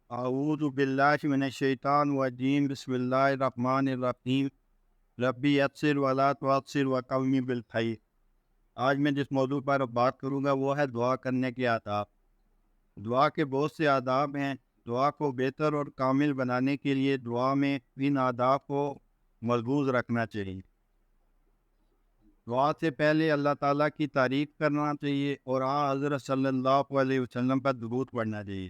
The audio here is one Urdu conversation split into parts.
اعوذ باللہ من الشیطان الرجیم بسم اللہ الرحمن الرحیم ربی یسر ولا تعسر وقومی بالخیر۔ آج میں جس موضوع پر بات کروں گا وہ ہے دعا کرنے کے آداب۔ دعا کے بہت سے آداب ہیں۔ دعا کو بہتر اور کامل بنانے کے لیے دعا میں ان آداب کو ملحوظ رکھنا چاہیے۔ دعا سے پہلے اللہ تعالیٰ کی تعریف کرنا چاہیے اور حضرت صلی اللہ علیہ وسلم پر درود پڑھنا چاہیے،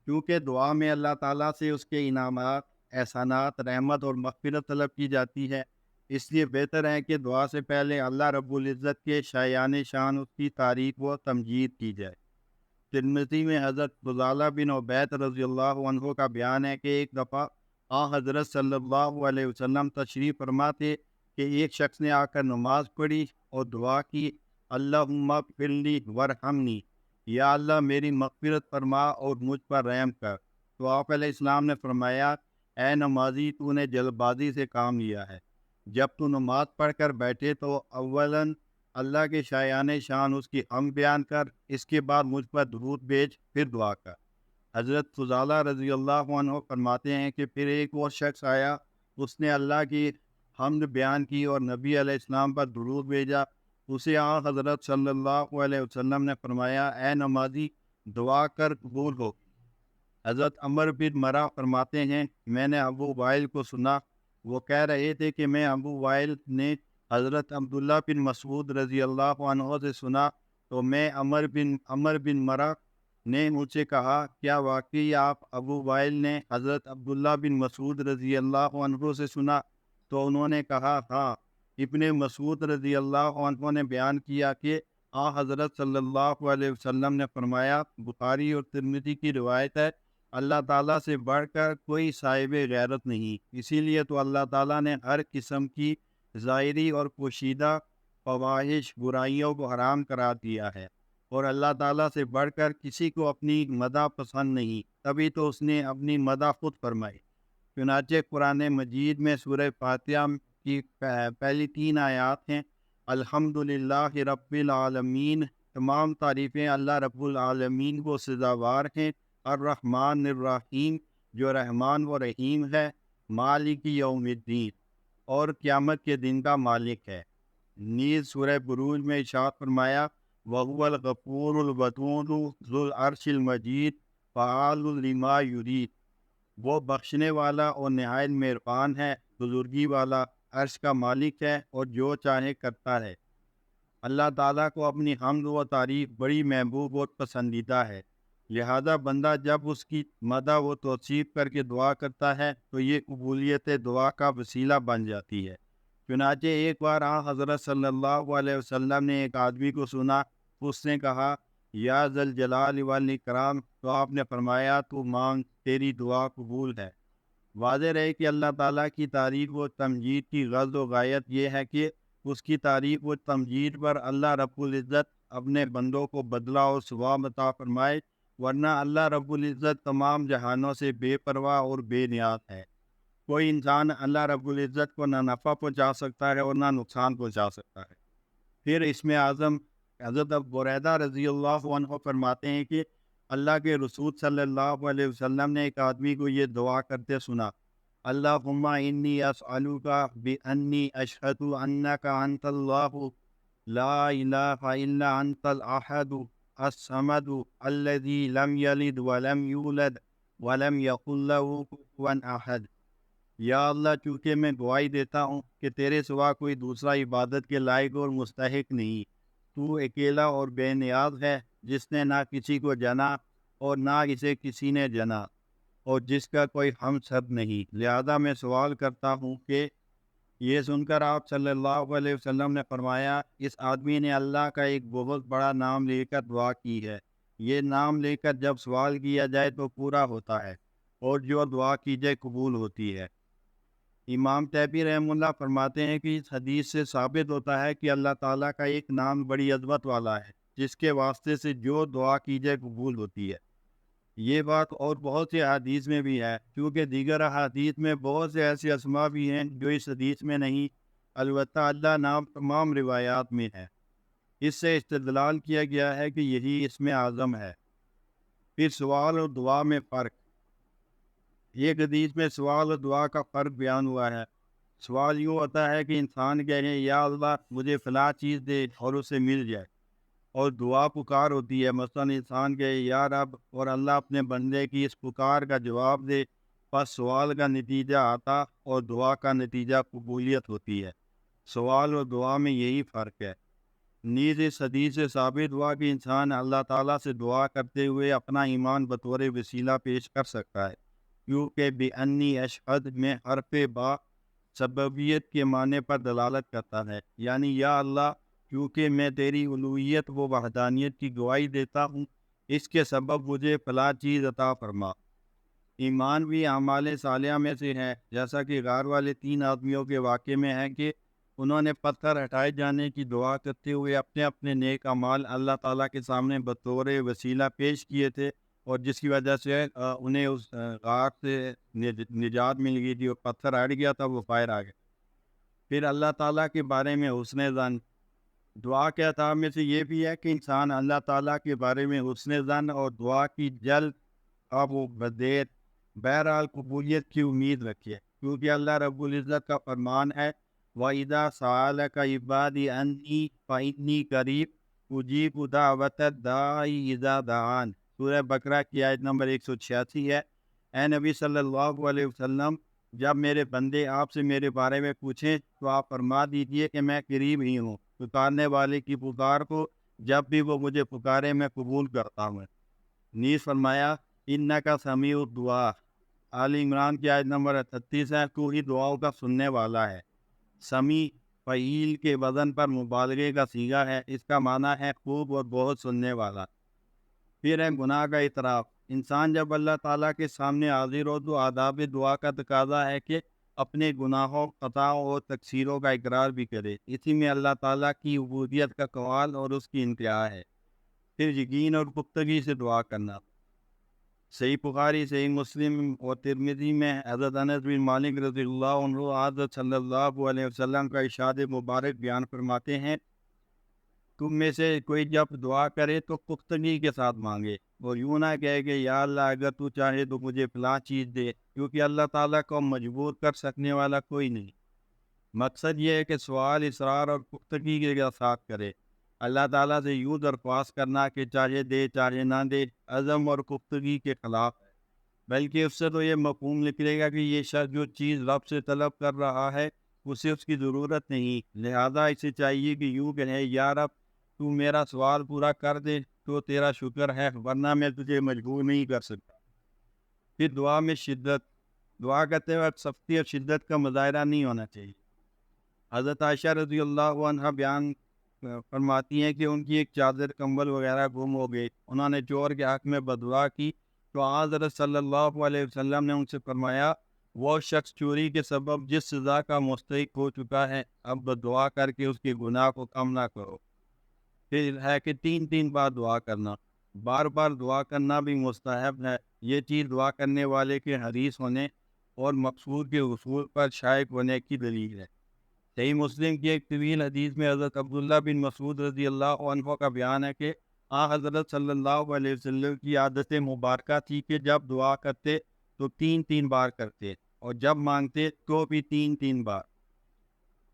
کیونکہ دعا میں اللہ تعالیٰ سے اس کے انعامات، احسانات، رحمت اور مغفرت طلب کی جاتی ہے۔ اس لیے بہتر ہے کہ دعا سے پہلے اللہ رب العزت کے شایان شان اس کی تعریف و تمجید کی جائے۔ ترمذی میں حضرت فضالہ بن عبید رضی اللہ عنہ کا بیان ہے کہ ایک دفعہ حضرت صلی اللہ علیہ وسلم تشریف فرما تھے کہ ایک شخص نے آ کر نماز پڑھی اور دعا کی، اللہم اغفر لی ورحمنی، یا اللہ میری مغفرت فرما اور مجھ پر رحم کر۔ تو آپ علیہ السلام نے فرمایا، اے نمازی، تو نے جلد بازی سے کام لیا ہے۔ جب تو نماز پڑھ کر بیٹھے تو اولاً اللہ کے شایان شان اس کی حمد بیان کر، اس کے بعد مجھ پر درود بھیج، پھر دعا کر۔ حضرت فضالہ رضی اللہ عنہ فرماتے ہیں کہ پھر ایک اور شخص آیا، اس نے اللہ کی حمد بیان کی اور نبی علیہ السلام پر درود بھیجا۔ اسے حضرت صلی اللہ علیہ وسلم نے فرمایا، اے نمازی، دعا کر قبول ہو۔ حضرت عمر بن مرہ فرماتے ہیں، میں نے ابو وائل کو سنا، وہ کہہ رہے تھے کہ میں ابو وائل نے حضرت عبداللہ بن مسعود رضی اللہ عنہ سے سنا، تو میں عمر بن مرہ نے مجھ سے کہا، کیا واقعی آپ ابو وائل نے حضرت عبداللہ بن مسعود رضی اللہ عنہ سے سنا؟ تو انہوں نے کہا، ہاں۔ ابن مسعود رضی اللہ عنہ نے بیان کیا کہ حضرت صلی اللہ علیہ وسلم نے فرمایا، بخاری اور ترمذی کی روایت ہے، اللہ تعالیٰ سے بڑھ کر کوئی صاحب غیرت نہیں، اسی لیے تو اللہ تعالیٰ نے ہر قسم کی ظاہری اور پوشیدہ فواحش، برائیوں کو حرام قرار دیا ہے، اور اللہ تعالیٰ سے بڑھ کر کسی کو اپنی مدح پسند نہیں، تبھی تو اس نے اپنی مدح خود فرمائی۔ چنانچہ قرآن مجید میں سورہ فاتحہ کی پہلی 3 آیات ہیں، الحمدللہ رب العالمین، تمام تعریفیں اللہ رب العالمین کو سزاوار ہیں، الرحمن الرحیم، جو رحمان و رحیم ہے، مالک یوم الدین، اور قیامت کے دن کا مالک ہے۔ نیز سورہ بروج میں ارشاد فرمایا، وَهُوَ الْغَفُورُ الْوَدُودُ ذُو الْعَرْشِ الْمَجِيدُ فَعَالٌ لِمَا يُرِيدُ، وہ بخشنے والا اور نہایت مہربان ہے، بزرگی والا، عرش کا مالک ہے اور جو چاہے کرتا ہے۔ اللہ تعالیٰ کو اپنی حمد و تعریف بڑی محبوب اور پسندیدہ ہے، لہذا بندہ جب اس کی مدح و توصیف کر کے دعا کرتا ہے تو یہ قبولیت دعا کا وسیلہ بن جاتی ہے۔ چنانچہ ایک بار حضرت صلی اللہ علیہ وسلم نے ایک آدمی کو سنا، اس نے کہا، یا ذل جلال والاکرام، تو آپ نے فرمایا، تو مانگ، تیری دعا قبول ہے۔ واضح رہے کہ اللہ تعالیٰ کی تعریف و تمجید کی غرض و غایت یہ ہے کہ اس کی تعریف و تمجید پر اللہ رب العزت اپنے بندوں کو بدلہ اور ثواب عطا فرمائے، ورنہ اللہ رب العزت تمام جہانوں سے بے پرواہ اور بے نیاز ہے۔ کوئی انسان اللہ رب العزت کو نہ نفع پہنچا سکتا ہے اور نہ نقصان پہنچا سکتا ہے۔ پھر اسم اعظم حضرت ابو ہریرہ رضی اللہ عنہ فرماتے ہیں کہ اللہ کے رسول صلی اللہ علیہ وسلم نے ایک آدمی کو یہ دعا کرتے سنا، اللہم انی اسألک بانی اشہد انک انت اللہ لا الہ الا انت الاحد الصمد الذی لم یلد ولم یولد ولم یکن لہ کفوا احد۔ یا اللہ، چونکہ میں گواہی دیتا ہوں کہ تیرے سوا کوئی دوسرا عبادت کے لائق اور مستحق نہیں، تو اکیلا اور بے نیاز ہے، جس نے نہ کسی کو جنا اور نہ اسے کسی نے جنا، اور جس کا کوئی ہمسر نہیں، لہذا میں سوال کرتا ہوں کہ یہ سن کر آپ صلی اللہ علیہ وسلم نے فرمایا، اس آدمی نے اللہ کا ایک بہت بڑا نام لے کر دعا کی ہے، یہ نام لے کر جب سوال کیا جائے تو پورا ہوتا ہے، اور جو دعا کی جائے قبول ہوتی ہے۔ امام طبری رحمہ اللہ فرماتے ہیں کہ اس حدیث سے ثابت ہوتا ہے کہ اللہ تعالیٰ کا ایک نام بڑی عظمت والا ہے، جس کے واسطے سے جو دعا کی جائے قبول ہوتی ہے۔ یہ بات اور بہت سے احادیث میں بھی ہے، کیونکہ دیگر احادیث میں بہت سے ایسے اسماء بھی ہیں جو اس حدیث میں نہیں، البتہ اللہ نام تمام روایات میں ہے۔ اس سے استدلال کیا گیا ہے کہ یہی اسم اعظم ہے۔ پھر سوال اور دعا میں فرق۔ ایک حدیث میں سوال اور دعا کا فرق بیان ہوا ہے۔ سوال یوں ہوتا ہے کہ انسان کہے یا اللہ مجھے فلاں چیز دے اور اسے مل جائے، اور دعا پکار ہوتی ہے، مثلاً انسان کہے یا رب اور اللہ اپنے بندے کی اس پکار کا جواب دے، پس سوال کا نتیجہ آتا اور دعا کا نتیجہ قبولیت ہوتی ہے۔ سوال اور دعا میں یہی فرق ہے۔ نیز اس حدیث سے ثابت ہوا کہ انسان اللہ تعالیٰ سے دعا کرتے ہوئے اپنا ایمان بطور وسیلہ پیش کر سکتا ہے، کیونکہ بے انی اشہد میں حرف با سببیت کے معنی پر دلالت کرتا ہے، یعنی یا اللہ کیونکہ میں تیری الوہیت و وحدانیت کی گواہی دیتا ہوں، اس کے سبب مجھے فلاں چیز عطا فرما۔ ایمان بھی اعمال صالحہ میں سے ہے، جیسا کہ غار والے 3 آدمیوں کے واقعے میں ہے کہ انہوں نے پتھر ہٹائے جانے کی دعا کرتے ہوئے اپنے اپنے نیک اعمال اللہ تعالیٰ کے سامنے بطور وسیلہ پیش کیے تھے، اور جس کی وجہ سے انہیں اس غار سے نجات مل گئی تھی، اور پتھر ہٹ گیا تھا، وہ باہر آ گئے۔ پھر اللہ تعالیٰ کے بارے میں حسن ظن، دعا کے اثار میں سے یہ بھی ہے کہ انسان اللہ تعالیٰ کے بارے میں حسن ظن اور دعا کی جلد اب و بدیر بہرحال قبولیت کی امید رکھیے، کیونکہ اللہ رب العزت کا فرمان ہے وَإِذَا سَأَلَكَ عِبَادِي عَنِّي فَإِنِّي قَرِيبٌ أُجِيبُ دَعْوَةَ الدَّاعِ إِذَا دَعَانِ۔ سورہ بقرہ کی آیت نمبر 186 ہے۔ اے نبی صلی اللہ علیہ وسلم، جب میرے بندے آپ سے میرے بارے میں پوچھیں تو آپ فرما دیجئے کہ میں قریب ہی ہوں، پکارنے والے کی پکار کو جب بھی وہ مجھے پکارے میں قبول کرتا ہوں۔ نیز فرمایا انکا سمیع الدعا، آل عمران کی آیت نمبر 38 ہے، تو ہی دعاؤں کا سننے والا ہے۔ سمیع فعیل کے وزن پر مبالغے کا صیغہ ہے، اس کا معنی ہے خوب اور بہت سننے والا۔ پھر ہے گناہ کا اعتراف۔ انسان جب اللہ تعالیٰ کے سامنے حاضر ہو تو آداب دعا کا تقاضا ہے کہ اپنے گناہوں، خطاؤں اور تقصیروں کا اقرار بھی کرے، اسی میں اللہ تعالیٰ کی عبودیت کا کمال اور اس کی انتہا ہے۔ پھر یقین اور پختگی سے دعا کرنا۔ صحیح بخاری، صحیح مسلم اور ترمذی میں حضرت انس بن مالک رضی اللہ عنہ حضرت صلی اللہ علیہ وسلم کا ارشاد مبارک بیان فرماتے ہیں، تم میں سے کوئی جب دعا کرے تو پختگی کے ساتھ مانگے، اور یوں نہ کہے کہ یا اللہ اگر تو چاہے تو مجھے فلاں چیز دے، کیونکہ اللہ تعالیٰ کو مجبور کر سکنے والا کوئی نہیں۔ مقصد یہ ہے کہ سوال اصرار اور پختگی کے ساتھ کرے، اللہ تعالیٰ سے یوں درخواست کرنا کہ چاہے دے چاہے نہ دے عزم اور پختگی کے خلاف ہے، بلکہ اس سے تو یہ مفہوم نکلے گا کہ یہ شخص جو چیز رب سے طلب کر رہا ہے اسے اس کی ضرورت نہیں، لہذا اسے چاہیے کہ یوں کہے یا رب تو میرا سوال پورا کر دے تو تیرا شکر ہے، ورنہ میں تجھے مجبور نہیں کر سکتا۔ پھر دعا میں شدت، دعا کرتے وقت سختی اور شدت کا مظاہرہ نہیں ہونا چاہیے۔ حضرت عائشہ رضی اللہ عنہ بیان فرماتی ہیں کہ ان کی ایک چادر، کمبل وغیرہ گم ہو گئی، انہوں نے چور کے حق میں بددعا کی تو حضرت صلی اللہ علیہ وسلم نے ان سے فرمایا وہ شخص چوری کے سبب جس سزا کا مستحق ہو چکا ہے، اب بددعا کر کے اس کے گناہ کو کم نہ کرو۔ پھر ہے کہ 3 بار دعا کرنا، بار بار دعا کرنا بھی مستحب ہے، یہ چیز دعا کرنے والے کے حریص ہونے اور مقصود کے حصول پر شائق ہونے کی دلیل ہے۔ صحیح مسلم کی ایک طویل حدیث میں حضرت عبداللہ بن مسعود رضی اللہ عنہ کا بیان ہے کہ حضرت صلی اللہ علیہ وسلم کی عادت مبارکہ تھی کہ جب دعا کرتے تو 3 بار کرتے، اور جب مانگتے تو بھی 3 بار۔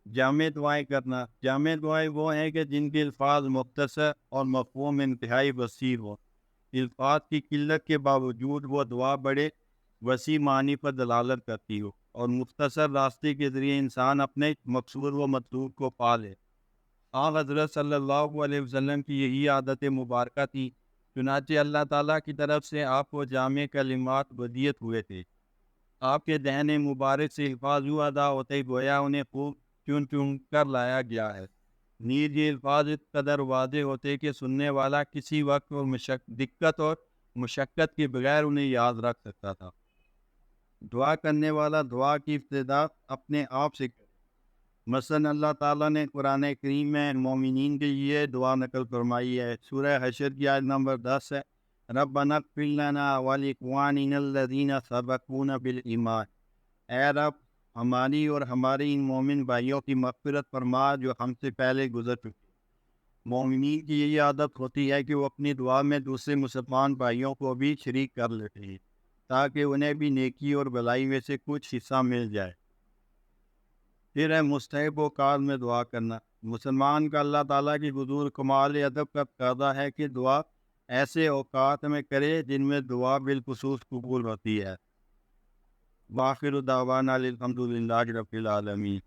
جامع دعائیں کرنا، جامع دعائیں وہ ہیں کہ جن کے الفاظ مختصر اور مفہوم انتہائی وسیع ہو۔ الفاظ کی قلت کے باوجود وہ دعا بڑے وسیع معنی پر دلالت کرتی ہو، اور مختصر راستے کے ذریعے انسان اپنے مقصود و مطلوب کو پا لے۔ حضرت صلی اللہ علیہ وسلم کی یہی عادت مبارکہ تھی، چنانچہ اللہ تعالیٰ کی طرف سے آپ کو جامع کلمات ودیت ہوئے تھے۔ آپ کے دہن مبارک سے الفاظ یوں ادا ہوتے گویا انہیں خوب چن کر لایا گیا ہے۔ نیز یہ الفاظ اس قدر واضح ہوتے کہ سننے والا کسی وقت اور دقت اور مشقت کے بغیر انہیں یاد رکھ سکتا تھا۔ دعا کرنے والا دعا کی ابتدا اپنے آپ سے کرے۔ مثلا اللہ تعالیٰ نے قرآن کریم میں مومنین کے لیے دعا نقل فرمائی ہے، سورہ حشر کی آیت نمبر 10 ہے، ربنا اغفر لنا ولاخواننا الذین سبقونا بالایمان۔ اے رب ہماری اور ہمارے ان مومن بھائیوں کی مغفرت فرما جو ہم سے پہلے گزر چکے۔ مومنین کی یہی عادت ہوتی ہے کہ وہ اپنی دعا میں دوسرے مسلمان بھائیوں کو بھی شریک کر لیتے ہیں۔ تاکہ انہیں بھی نیکی اور بھلائی میں سے کچھ حصہ مل جائے۔ پھر ہے مستحب اوقات میں دعا کرنا۔ مسلمان کا اللہ تعالیٰ کی حضور کمال ادب کا تقاضا ہے کہ دعا ایسے اوقات میں کرے جن میں دعا بالخصوص قبول ہوتی ہے۔ وآخر دعوانا الحمد للہ رب العالمین۔